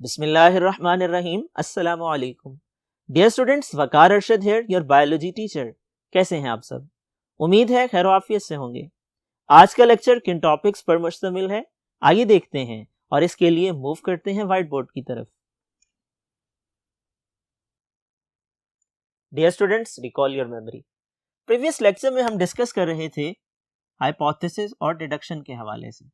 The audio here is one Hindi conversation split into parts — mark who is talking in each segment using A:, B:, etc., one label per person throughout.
A: बिस्मिल्लाहिर्रहमानिर्रहीम। अस्सलामु अलैकुम। Dear students, Waqar Arshad here, your biology teacher. कैसे हैं आप सब? उम्मीद है खैर आफियत से होंगे। आज का लेक्चर किन टॉपिक्स पर मुश्तमिल है, आइए देखते हैं और इसके लिए मूव करते हैं व्हाइट बोर्ड की तरफ। Dear students, recall your memory. Previous lecture में हम डिस्कस कर रहे थे हाइपोथेसिस और डिडक्शन के हवाले से।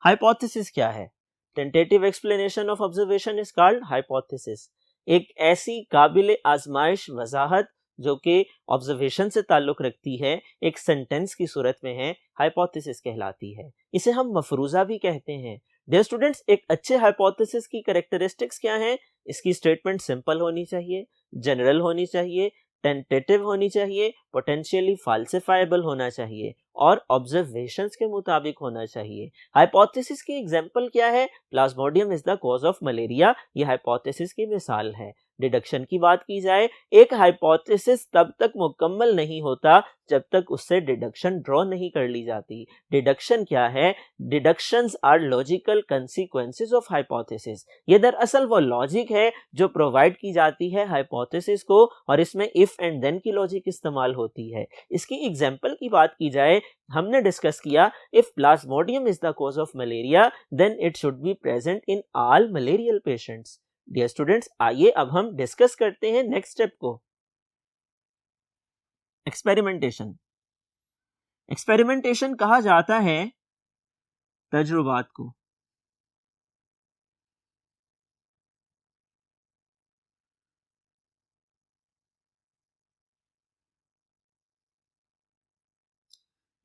A: हाइपोथेसिस क्या है? Tentative explanation of observation is called hypothesis. एक ऐसी काबिल आजमाइश वजाहत जो कि ऑब्जर्वेशन से ताल्लुक रखती है, एक सेंटेंस की सूरत में है, हाइपोथेसिस कहलाती है। इसे हम मफरूजा भी कहते हैं। डियर स्टूडेंट्स, एक अच्छे हाइपोथेसिस की कैरेक्टरिस्टिक्स क्या हैं? इसकी स्टेटमेंट सिंपल होनी चाहिए, जनरल होनी चाहिए, टेंटेटिव होनी चाहिए, पोटेंशियली फाल्सिफाइबल होना चाहिए और ऑब्जर्वेशंस के मुताबिक होना चाहिए। हाइपोथेसिस की एग्जांपल क्या है? Plasmodium is the cause of malaria, ये हाइपोथेसिस की मिसाल है। डिडक्शन की बात की जाए, एक हाइपोथेसिस तब तक मुकम्मल नहीं होता जब तक उससे डिडक्शन ड्रॉ नहीं कर ली जाती। डिडक्शन क्या है? Deductions are logical consequences of hypothesis. ये दरअसल वो लॉजिक है जो प्रोवाइड की जाती है हाइपोथेसिस को, और इसमें इफ एंड देन की लॉजिक इस्तेमाल होती है। इसकी एग्जांपल की बात की जाए, हमने डिस्कस किया, if plasmodium is the cause of malaria then it should be present in all malarial patients. Dear students, आइए अब हम डिस्कस करते हैं नेक्स्ट स्टेप को, एक्सपेरिमेंटेशन। एक्सपेरिमेंटेशन कहा जाता है तजुर्बात को।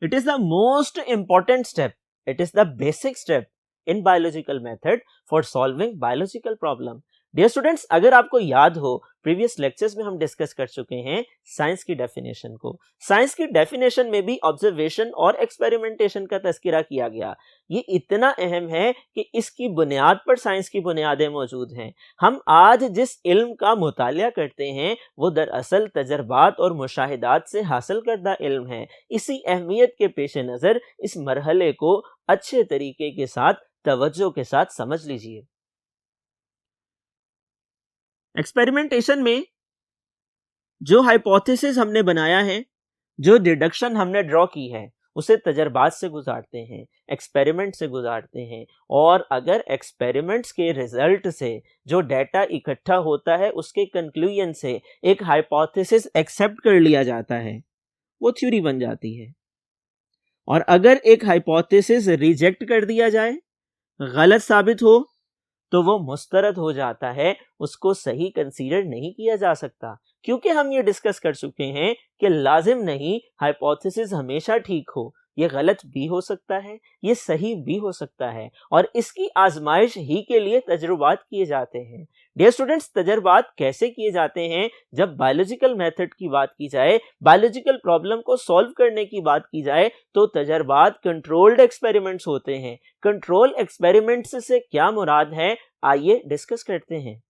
A: It is the most important step. It is the basic step in biological method for solving biological problem. Dear students, अगर आपको याद हो, प्रीवियस लेक्चर्स में हम डिस्कस कर चुके हैं साइंस की डेफिनेशन को। साइंस की डेफिनेशन में भी ऑब्जर्वेशन और एक्सपेरिमेंटेशन का तस्करा किया गया। ये इतना अहम है कि इसकी बुनियाद पर साइंस की बुनियादें मौजूद हैं। हम आज जिस इल्म का मुतालिया करते हैं वो दरअसल तजर्बात और मुशाहिदात से हासिल करदा इल्म है। इसी अहमियत के पेश नज़र इस मरहले को अच्छे तरीके के साथ, तवज्जो के साथ समझ लीजिए। एक्सपेरिमेंटेशन में जो हाइपोथेसिस हमने बनाया है, जो डिडक्शन हमने ड्रॉ की है, उसे तजर्बात से गुजारते हैं, एक्सपेरिमेंट से गुजारते हैं, और अगर एक्सपेरिमेंट्स के रिजल्ट से जो डाटा इकट्ठा होता है उसके कंक्लूजन से एक हाइपोथेसिस एक्सेप्ट कर लिया जाता है, वो थ्योरी बन जाती है। और अगर एक हाइपोथेसिस रिजेक्ट कर दिया जाए, गलत साबित हो, तो वो मुस्तरद हो जाता है, उसको सही कंसीडर नहीं किया जा सकता। क्योंकि हम ये डिस्कस कर चुके हैं कि लाजिम नहीं हाइपोथेसिस हमेशा ठीक हो, ये गलत भी हो सकता है, ये सही भी हो सकता है, और इसकी आजमाइश ही के लिए तजुर्बात किए जाते हैं। डियर स्टूडेंट्स, तजुर्बात कैसे किए जाते हैं? जब बायोलॉजिकल मेथड की बात की जाए, बायोलॉजिकल प्रॉब्लम को सॉल्व करने की बात की जाए, तो तजुर्बात कंट्रोल्ड एक्सपेरिमेंट्स होते हैं। कंट्रोल एक्सपेरिमेंट्स से क्या मुराद है, आइए डिस्कस करते हैं।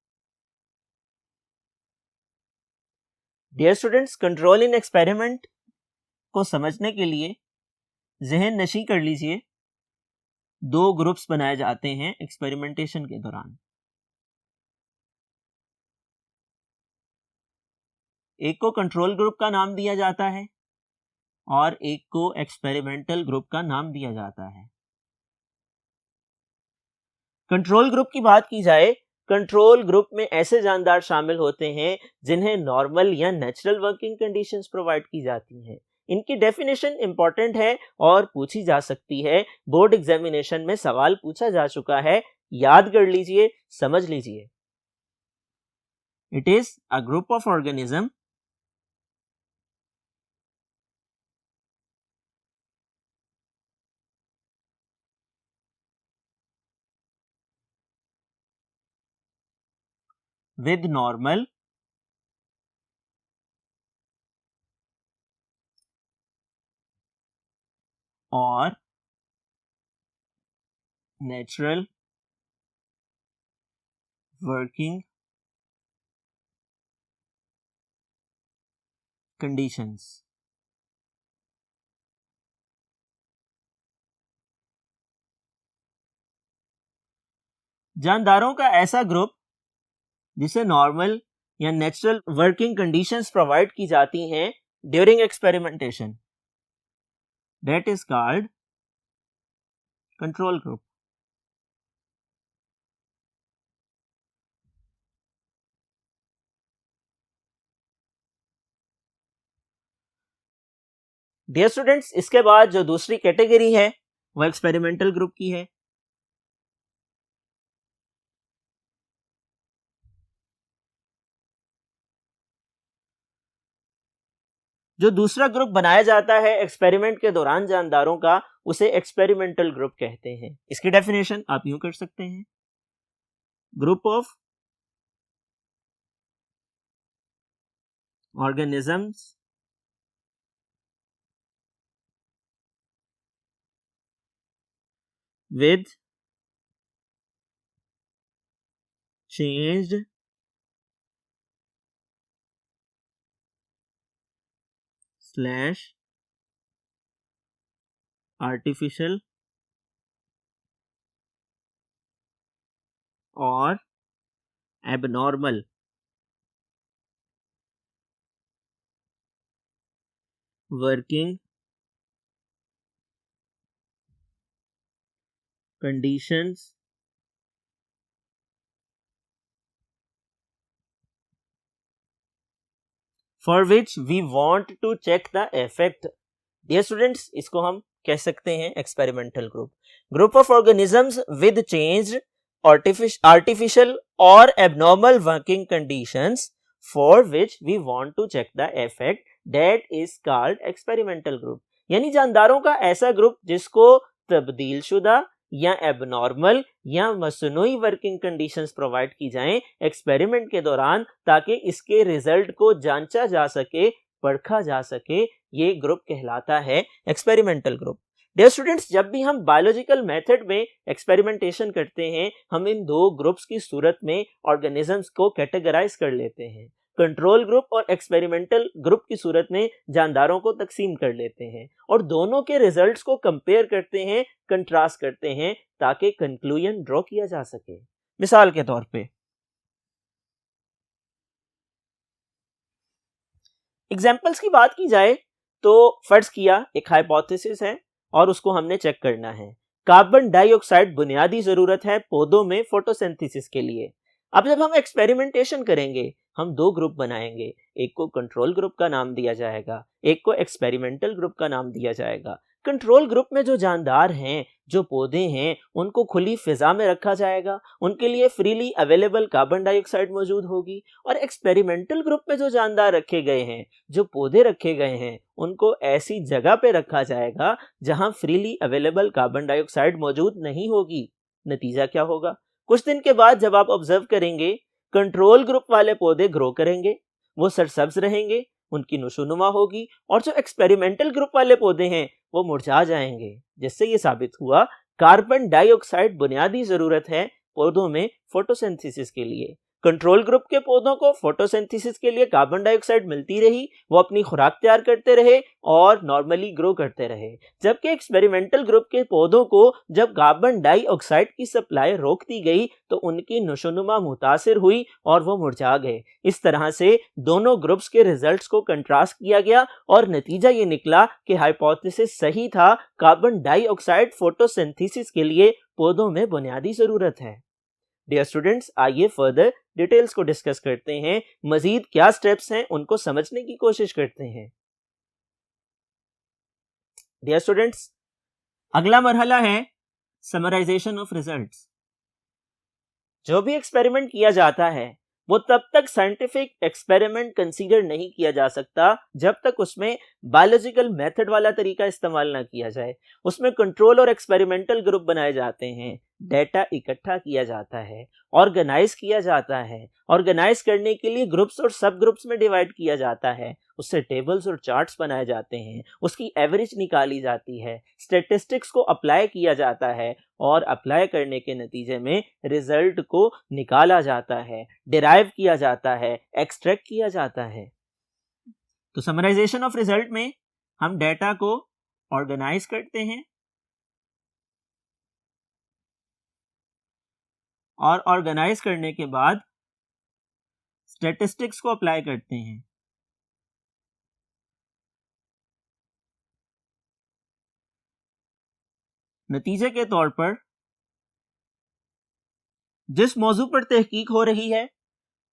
A: Dear students, control in experiment को समझने के लिए जहन नशी कर लीजिए। दो ग्रुप्स बनाए जाते हैं एक्सपेरिमेंटेशन के दौरान। एक को कंट्रोल ग्रुप का नाम दिया जाता है और एक को एक्सपेरिमेंटल ग्रुप का नाम दिया जाता है। कंट्रोल ग्रुप की बात की जाए, कंट्रोल ग्रुप में ऐसे जानदार शामिल होते हैं जिन्हें नॉर्मल या नेचुरल वर्किंग कंडीशंस प्रोवाइड की जाती हैं। इनकी डेफिनेशन इंपॉर्टेंट है और पूछी जा सकती है। बोर्ड एग्जामिनेशन में सवाल पूछा जा चुका है, याद कर लीजिए, समझ लीजिए। It is a group of organism with normal or natural working conditions। जानदारों का ऐसा ग्रुप जिसे नॉर्मल या नेचुरल वर्किंग कंडीशंस प्रोवाइड की जाती हैं during experimentation, that is called control group. Dear students, इसके बाद जो दूसरी कैटेगरी है वो एक्सपेरिमेंटल ग्रुप की है। जो दूसरा ग्रुप बनाया जाता है एक्सपेरिमेंट के दौरान जानदारों का, उसे एक्सपेरिमेंटल ग्रुप कहते हैं। इसकी डेफिनेशन आप यूं कर सकते हैं, group of organisms with changed / artificial or abnormal working conditions for which we want to check the effect। Dear students, इसको हम कह सकते हैं experimental group. Group of organisms with changed artificial or abnormal working conditions for which we want to check the effect, that is called experimental group। यानी जानदारों का ऐसा ग्रुप जिसको तब्दील शुदा या एबनॉर्मल या मसनूई वर्किंग कंडीशंस प्रोवाइड की जाएं एक्सपेरिमेंट के दौरान, ताकि इसके रिजल्ट को जांचा जा सके, परखा जा सके, ये ग्रुप कहलाता है एक्सपेरिमेंटल ग्रुप। डियर स्टूडेंट्स, जब भी हम बायोलॉजिकल मेथड में एक्सपेरिमेंटेशन करते हैं, हम इन दो ग्रुप्स की सूरत में ऑर्गेनिजम्स को कैटेगराइज कर लेते हैं। कंट्रोल ग्रुप और एक्सपेरिमेंटल ग्रुप की सूरत में जानदारों को तकसीम कर लेते हैं और दोनों के रिजल्ट्स को कंपेयर करते हैं, कंट्रास्ट करते हैं, ताकि कंक्लूजन ड्रॉ किया जा सके। मिसाल के तौर पे एग्जाम्पल्स की बात की जाए तो फर्ज किया एक हाइपोथेसिस है और उसको हमने चेक करना है। कार्बन डाइऑक्साइड बुनियादी जरूरत है पौधों में फोटोसिंथेसिस के लिए। अब जब हम एक्सपेरिमेंटेशन करेंगे, हम दो ग्रुप बनाएंगे, एक को कंट्रोल ग्रुप का नाम दिया जाएगा, एक को एक्सपेरिमेंटल ग्रुप का नाम दिया जाएगा। कंट्रोल ग्रुप में जो जानदार हैं, जो पौधे हैं, उनको खुली फिजा में रखा जाएगा, उनके लिए फ्रीली अवेलेबल कार्बन डाइऑक्साइड मौजूद होगी। और एक्सपेरिमेंटल ग्रुप में जो जानदार रखे गए हैं, जो पौधे रखे गए हैं, उनको ऐसी जगह पे रखा जाएगा जहां फ्रीली अवेलेबल कार्बन डाइऑक्साइड मौजूद नहीं होगी। नतीजा क्या होगा? कुछ दिन के बाद जब आप ऑब्जर्व करेंगे, कंट्रोल ग्रुप वाले पौधे ग्रो करेंगे, वो सरसब्ज रहेंगे, उनकी नशोनुमा होगी, और जो एक्सपेरिमेंटल ग्रुप वाले पौधे हैं वो मुरझा जाएंगे। जिससे ये साबित हुआ कार्बन डाइऑक्साइड बुनियादी जरूरत है पौधों में फोटोसिंथेसिस के लिए। कंट्रोल ग्रुप के पौधों को फोटोसिंथेसिस के लिए कार्बन डाइऑक्साइड मिलती रही, वो अपनी खुराक तैयार करते रहे और नॉर्मली ग्रो करते रहे। जबकि एक्सपेरिमेंटल ग्रुप के पौधों को जब कार्बन डाइऑक्साइड की सप्लाई रोक दी गई तो उनकी नशोनुमा मुतासिर हुई और वो मुरझा गए। इस तरह से दोनों ग्रुप्स के रिजल्ट्स को कंट्रास्ट किया गया और नतीजा ये निकला कि हाइपोथेसिस सही था, कार्बन डाइऑक्साइड फोटोसिंथेसिस के लिए पौधों में बुनियादी जरूरत है। डियर स्टूडेंट्स, आइए फर्दर डिटेल्स को डिस्कस करते हैं, मजीद क्या स्टेप्स हैं उनको समझने की कोशिश करते हैं। डियर स्टूडेंट्स, अगला मरहला है समराइजेशन ऑफ रिजल्ट्स। जो भी एक्सपेरिमेंट किया जाता है वो तब तक साइंटिफिक एक्सपेरिमेंट कंसीडर नहीं किया जा सकता जब तक उसमें बायोलॉजिकल मेथड वाला तरीका इस्तेमाल ना किया जाए। उसमें कंट्रोल और एक्सपेरिमेंटल ग्रुप बनाए जाते हैं, डेटा इकट्ठा किया जाता है, ऑर्गेनाइज किया जाता है। ऑर्गेनाइज करने के लिए ग्रुप्स और सब ग्रुप्स में डिवाइड किया जाता है, उससे टेबल्स और चार्ट्स बनाए जाते हैं, उसकी एवरेज निकाली जाती है, स्टैटिस्टिक्स को अप्लाई किया जाता है और अप्लाई करने के नतीजे में रिजल्ट को निकाला जाता है, डिराइव किया जाता है, एक्सट्रैक्ट किया जाता है। तो समराइजेशन ऑफ रिजल्ट में हम डेटा को ऑर्गेनाइज करते हैं और ऑर्गेनाइज करने के बाद स्टैटिस्टिक्स को अप्लाई करते हैं। नतीजे के तौर पर जिस मौजू पर तहकीक हो रही है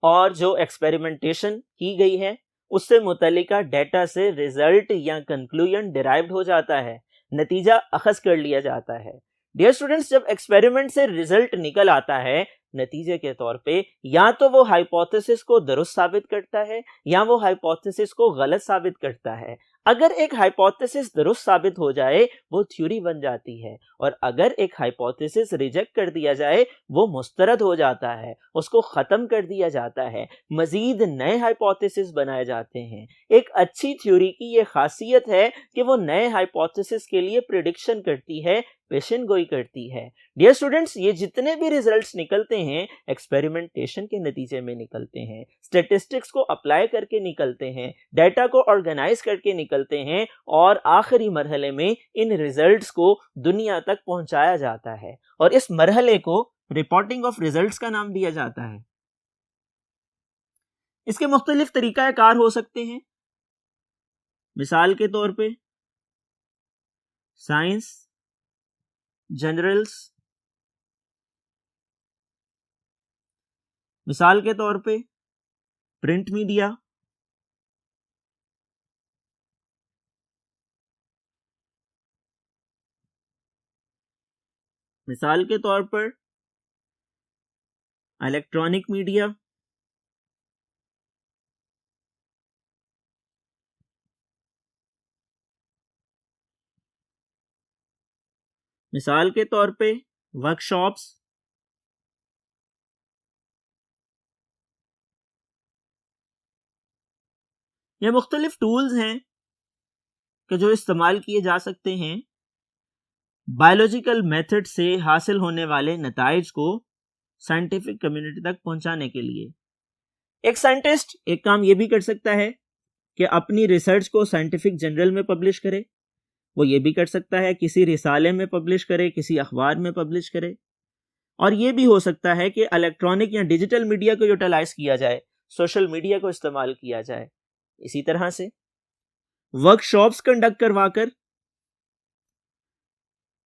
A: और जो एक्सपेरिमेंटेशन की गई है उससे मुतल्लिका डेटा से रिजल्ट या कंक्लूजन डिराइव्ड हो जाता है, नतीजा अखज़ कर लिया जाता है। डियर स्टूडेंट्स, जब एक्सपेरिमेंट से रिजल्ट निकल आता है नतीजे के तौर पे, या तो वो हाइपोथेसिस को दुरुस्त साबित करता है या वो हाइपोथेसिस को गलत साबित करता है। अगर एक हाइपोथेसिस दुरुस्त साबित हो जाए वो थ्योरी बन जाती है, और अगर एक हाइपोथेसिस रिजेक्ट कर दिया जाए वो मुस्तरद हो जाता है, उसको खत्म कर दिया जाता है, मजीद नए हाइपोथेसिस बनाए जाते हैं। एक अच्छी थ्योरी की ये खासियत है कि वो नए हाइपोथेसिस के लिए प्रिडिक्शन करती है, पेशन गोई करती है। डियर स्टूडेंट्स, ये जितने भी रिजल्ट्स निकलते हैं एक्सपेरिमेंटेशन के नतीजे में निकलते हैं, स्टैटिस्टिक्स को अप्लाई करके निकलते हैं, डाटा को ऑर्गेनाइज करके निकलते हैं, और आखिरी मरहले में इन रिजल्ट्स को दुनिया तक पहुंचाया जाता है, और इस मरहले को रिपोर्टिंग ऑफ रिजल्ट्स का नाम दिया जाता है। इसके मुख्तलिफ तरीकाकार हो सकते हैं। मिसाल के तौर पे साइंस जनरल्स, मिसाल के तौर पे प्रिंट मीडिया, मिसाल के तौर पर इलेक्ट्रॉनिक मीडिया, मिसाल के तौर पे वर्कशॉप्स, ये मुख्तलिफ टूल्स हैं कि जो इस्तेमाल किए जा सकते हैं बायोलॉजिकल मेथड से हासिल होने वाले नताइज को साइंटिफिक कम्युनिटी तक पहुंचाने के लिए। एक साइंटिस्ट एक काम ये भी कर सकता है कि अपनी रिसर्च को साइंटिफिक जर्नल में पब्लिश करे, वो ये भी कर सकता है किसी रिसाले में पब्लिश करे, किसी अखबार में पब्लिश करे, और ये भी हो सकता है कि इलेक्ट्रॉनिक या डिजिटल मीडिया को यूटिलाइज किया जाए, सोशल मीडिया को इस्तेमाल किया जाए। इसी तरह से वर्कशॉप्स कंडक्ट करवाकर,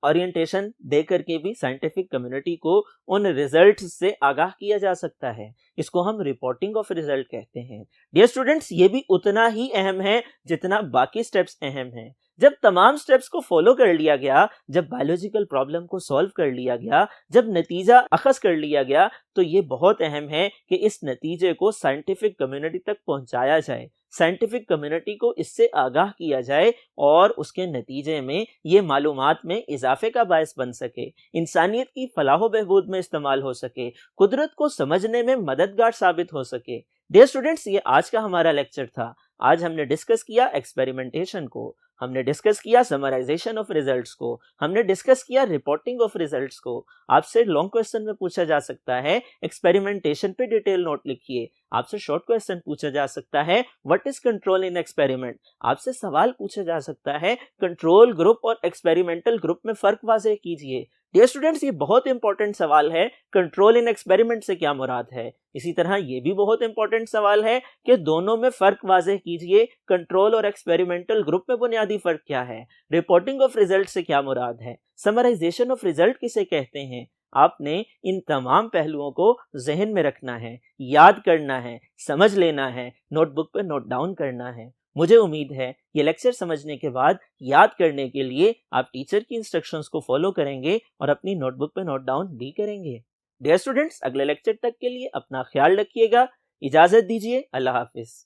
A: ओरिएंटेशन दे करके भी साइंटिफिक कम्युनिटी को उन रिजल्ट्स से आगाह किया जा सकता है। इसको हम रिपोर्टिंग ऑफ रिजल्ट कहते हैं। डियर स्टूडेंट्स, ये भी उतना ही अहम है जितना बाकी स्टेप्स अहम हैं। जब तमाम स्टेप्स को फॉलो कर लिया गया, जब बायोलॉजिकल प्रॉब्लम को सॉल्व कर लिया गया, जब नतीजा अखज़ कर लिया गया, तो ये बहुत अहम है कि इस नतीजे को साइंटिफिक कम्युनिटी तक पहुंचाया जाए, साइंटिफिक कम्युनिटी को इससे आगाह किया जाए, और उसके नतीजे में ये मालूमात में इजाफे का बायस बन सके, इंसानियत की फलाह बहबूद में इस्तेमाल हो सके, कुदरत को समझने में मददगार साबित हो सके। डियर स्टूडेंट्स, ये आज का हमारा लेक्चर था। आज हमने डिस्कस किया एक्सपेरिमेंटेशन को, हमने डिस्कस किया समराइजेशन ऑफ रिजल्ट्स को, हमने डिस्कस किया रिपोर्टिंग ऑफ रिजल्ट्स को। आपसे लॉन्ग क्वेश्चन में पूछा जा सकता है एक्सपेरिमेंटेशन पे डिटेल नोट लिखिए। आपसे शॉर्ट क्वेश्चन पूछा जा सकता है what is control in experiment. आपसे सवाल पूछा जा सकता है कंट्रोल ग्रुप और एक्सपेरिमेंटल ग्रुप में फर्क वाज़ेह कीजिए। डियर स्टूडेंट्स, ये बहुत इंपॉर्टेंट सवाल है, कंट्रोल इन एक्सपेरिमेंट से क्या मुराद है। इसी तरह ये भी बहुत इंपॉर्टेंट सवाल है कि दोनों में फर्क वाज़ेह कीजिए, कंट्रोल और एक्सपेरिमेंटल ग्रुप में बुनियादी फर्क क्या है, रिपोर्टिंग ऑफ रिजल्ट से क्या मुराद है, समराइजेशन ऑफ रिजल्ट किसे कहते हैं। आपने इन तमाम पहलुओं को जहन में रखना है, याद करना है, समझ लेना है, नोटबुक पर नोट डाउन करना है। मुझे उम्मीद है ये लेक्चर समझने के बाद याद करने के लिए आप टीचर की इंस्ट्रक्शंस को फॉलो करेंगे और अपनी नोटबुक पे नोट डाउन भी करेंगे। डियर स्टूडेंट्स, अगले लेक्चर तक के लिए अपना ख्याल रखिएगा। इजाजत दीजिए। अल्लाह हाफिज।